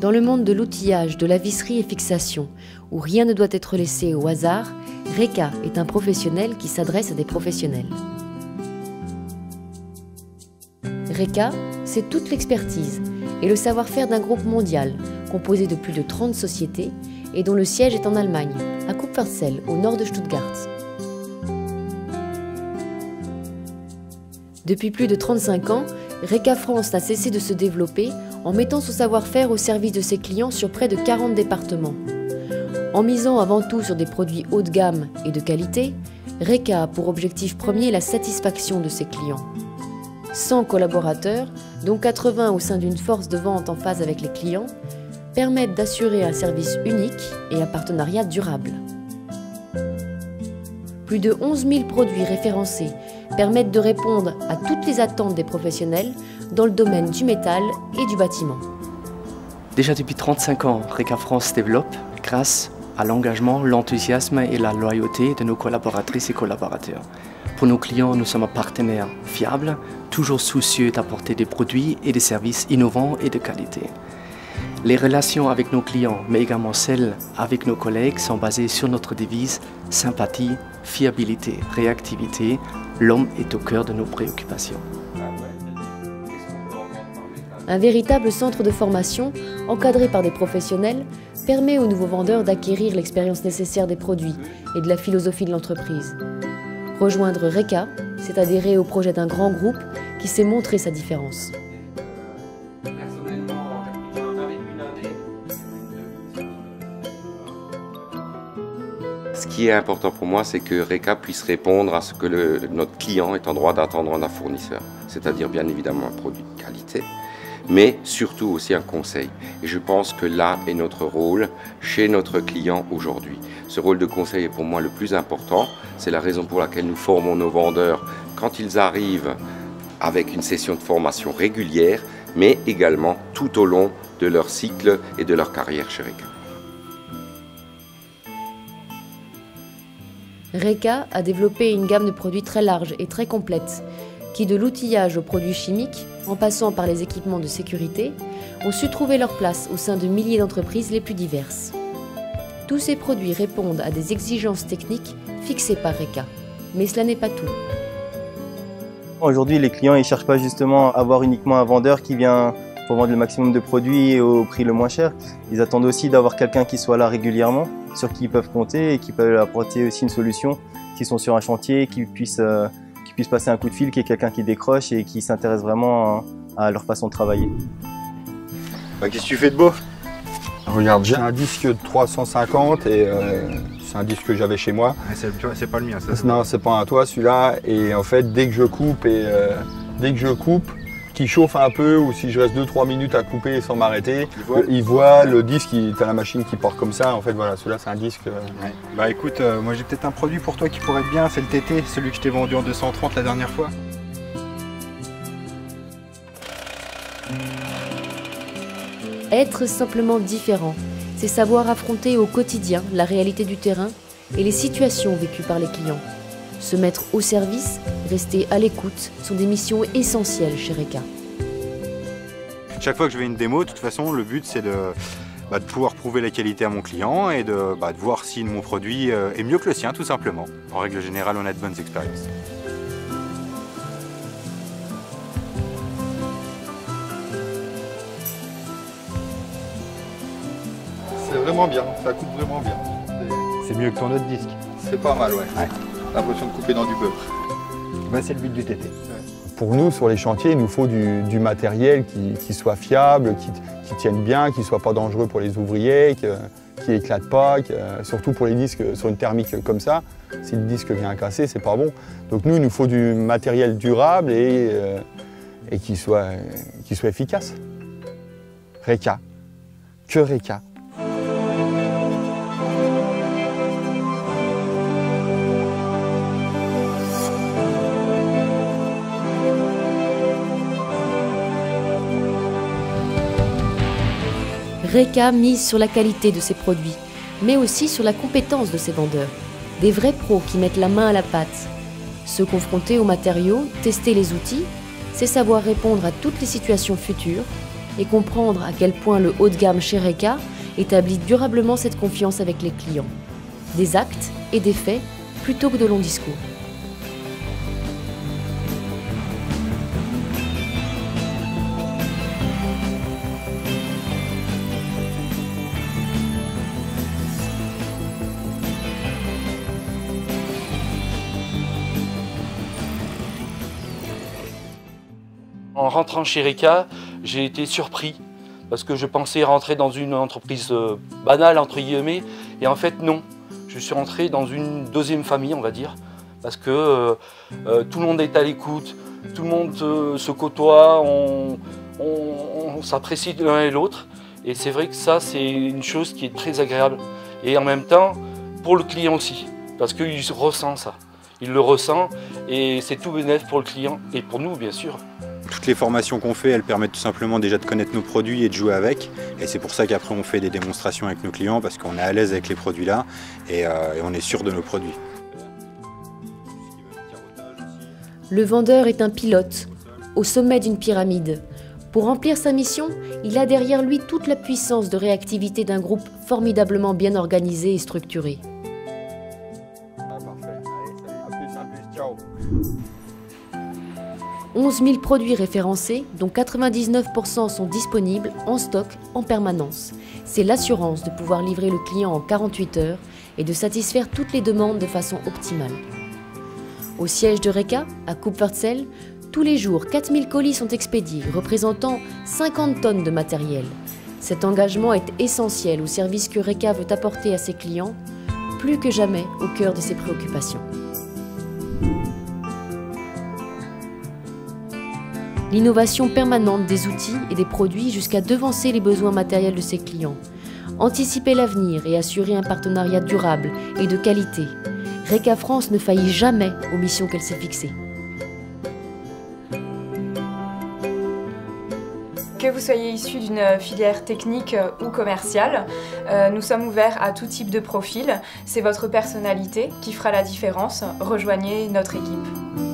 Dans le monde de l'outillage, de la visserie et fixation, où rien ne doit être laissé au hasard, Reka est un professionnel qui s'adresse à des professionnels. Reka, c'est toute l'expertise et le savoir-faire d'un groupe mondial, composé de plus de 30 sociétés et dont le siège est en Allemagne, à Kupferzell, au nord de Stuttgart. Depuis plus de 35 ans, Reka France n'a cessé de se développer en mettant son savoir-faire au service de ses clients sur près de 40 départements. En misant avant tout sur des produits haut de gamme et de qualité, Reka a pour objectif premier la satisfaction de ses clients. 100 collaborateurs, dont 80 au sein d'une force de vente en phase avec les clients, permettent d'assurer un service unique et un partenariat durable. Plus de 11 000 produits référencés permettent de répondre à toutes les attentes des professionnels dans le domaine du métal et du bâtiment. Déjà depuis 35 ans, Reka France se développe grâce à l'engagement, l'enthousiasme et la loyauté de nos collaboratrices et collaborateurs. Pour nos clients, nous sommes un partenaire fiable, toujours soucieux d'apporter des produits et des services innovants et de qualité. Les relations avec nos clients, mais également celles avec nos collègues, sont basées sur notre devise « sympathie, fiabilité, réactivité ». L'homme est au cœur de nos préoccupations. Un véritable centre de formation, encadré par des professionnels, permet aux nouveaux vendeurs d'acquérir l'expérience nécessaire des produits et de la philosophie de l'entreprise. Rejoindre Reka, c'est adhérer au projet d'un grand groupe qui sait montrer sa différence. Ce qui est important pour moi, c'est que Reka puisse répondre à ce que notre client est en droit d'attendre d'un fournisseur. C'est-à-dire bien évidemment un produit de qualité, mais surtout aussi un conseil. Et je pense que là est notre rôle chez notre client aujourd'hui. Ce rôle de conseil est pour moi le plus important. C'est la raison pour laquelle nous formons nos vendeurs quand ils arrivent avec une session de formation régulière, mais également tout au long de leur cycle et de leur carrière chez Reka. Reka a développé une gamme de produits très large et très complète, qui de l'outillage aux produits chimiques, en passant par les équipements de sécurité, ont su trouver leur place au sein de milliers d'entreprises les plus diverses. Tous ces produits répondent à des exigences techniques fixées par Reka, mais cela n'est pas tout. Aujourd'hui, les clients ne cherchent pas justement à avoir uniquement un vendeur qui vient pour vendre le maximum de produits au prix le moins cher. Ils attendent aussi d'avoir quelqu'un qui soit là régulièrement, sur qui ils peuvent compter et qui peut apporter aussi une solution, qui sont sur un chantier, qui puissent passer un coup de fil, qui est quelqu'un qui décroche et qui s'intéresse vraiment à leur façon de travailler. Qu'est-ce que tu fais de beau? Regarde, j'ai un disque de 350 et c'est un disque que j'avais chez moi. C'est pas le mien, ça? Non, c'est pas un toi celui-là. Et en fait, dès que je coupe, qui chauffe un peu ou si je reste 2-3 minutes à couper sans m'arrêter, il voit le disque, t'as la machine qui porte comme ça. En fait, voilà, celui-là, c'est un disque. Ouais. Bah écoute, moi j'ai peut-être un produit pour toi qui pourrait être bien, c'est le TT, celui que je t'ai vendu en 230 la dernière fois. Être simplement différent, c'est savoir affronter au quotidien la réalité du terrain et les situations vécues par les clients. Se mettre au service, rester à l'écoute sont des missions essentielles chez Reka. Chaque fois que je fais une démo, de toute façon, le but c'est de pouvoir prouver la qualité à mon client et de voir si mon produit est mieux que le sien, tout simplement. En règle générale, on a de bonnes expériences. C'est vraiment bien, ça coupe vraiment bien. C'est mieux que ton autre disque. C'est pas mal, ouais. L'impression de couper dans du beurre. C'est le but du TT. Pour nous, sur les chantiers, il nous faut du matériel qui soit fiable, qui tienne bien, qui ne soit pas dangereux pour les ouvriers, qui n'éclate pas, surtout pour les disques sur une thermique comme ça. Si le disque vient à casser, c'est pas bon. Donc nous, il nous faut du matériel durable et qui soit efficace. Reka. Que Reka. Reka mise sur la qualité de ses produits, mais aussi sur la compétence de ses vendeurs. Des vrais pros qui mettent la main à la pâte. Se confronter aux matériaux, tester les outils, c'est savoir répondre à toutes les situations futures, et comprendre à quel point le haut de gamme chez Reka établit durablement cette confiance avec les clients. Des actes et des faits plutôt que de longs discours. En rentrant chez Reka, j'ai été surpris parce que je pensais rentrer dans une entreprise banale, entre guillemets, et en fait non. Je suis rentré dans une deuxième famille, on va dire, parce que tout le monde est à l'écoute, tout le monde se côtoie, on s'apprécie l'un et l'autre, et c'est vrai que ça, c'est une chose qui est très agréable. Et en même temps, pour le client aussi, parce qu'il ressent ça. Il le ressent, et c'est tout bénéfique pour le client, et pour nous, bien sûr. Toutes les formations qu'on fait, elles permettent tout simplement déjà de connaître nos produits et de jouer avec. Et c'est pour ça qu'après on fait des démonstrations avec nos clients parce qu'on est à l'aise avec les produits là et on est sûr de nos produits. Le vendeur est un pilote, au sommet d'une pyramide. Pour remplir sa mission, il a derrière lui toute la puissance de réactivité d'un groupe formidablement bien organisé et structuré. Parfait. Allez, à plus, ciao. 11 000 produits référencés, dont 99% sont disponibles en stock en permanence. C'est l'assurance de pouvoir livrer le client en 48 heures et de satisfaire toutes les demandes de façon optimale. Au siège de Reka, à Kupferzell, tous les jours, 4 000 colis sont expédiés, représentant 50 tonnes de matériel. Cet engagement est essentiel au service que Reka veut apporter à ses clients, plus que jamais au cœur de ses préoccupations. L'innovation permanente des outils et des produits jusqu'à devancer les besoins matériels de ses clients. Anticiper l'avenir et assurer un partenariat durable et de qualité. Reka France ne faillit jamais aux missions qu'elle s'est fixées. Que vous soyez issu d'une filière technique ou commerciale, nous sommes ouverts à tout type de profil. C'est votre personnalité qui fera la différence. Rejoignez notre équipe.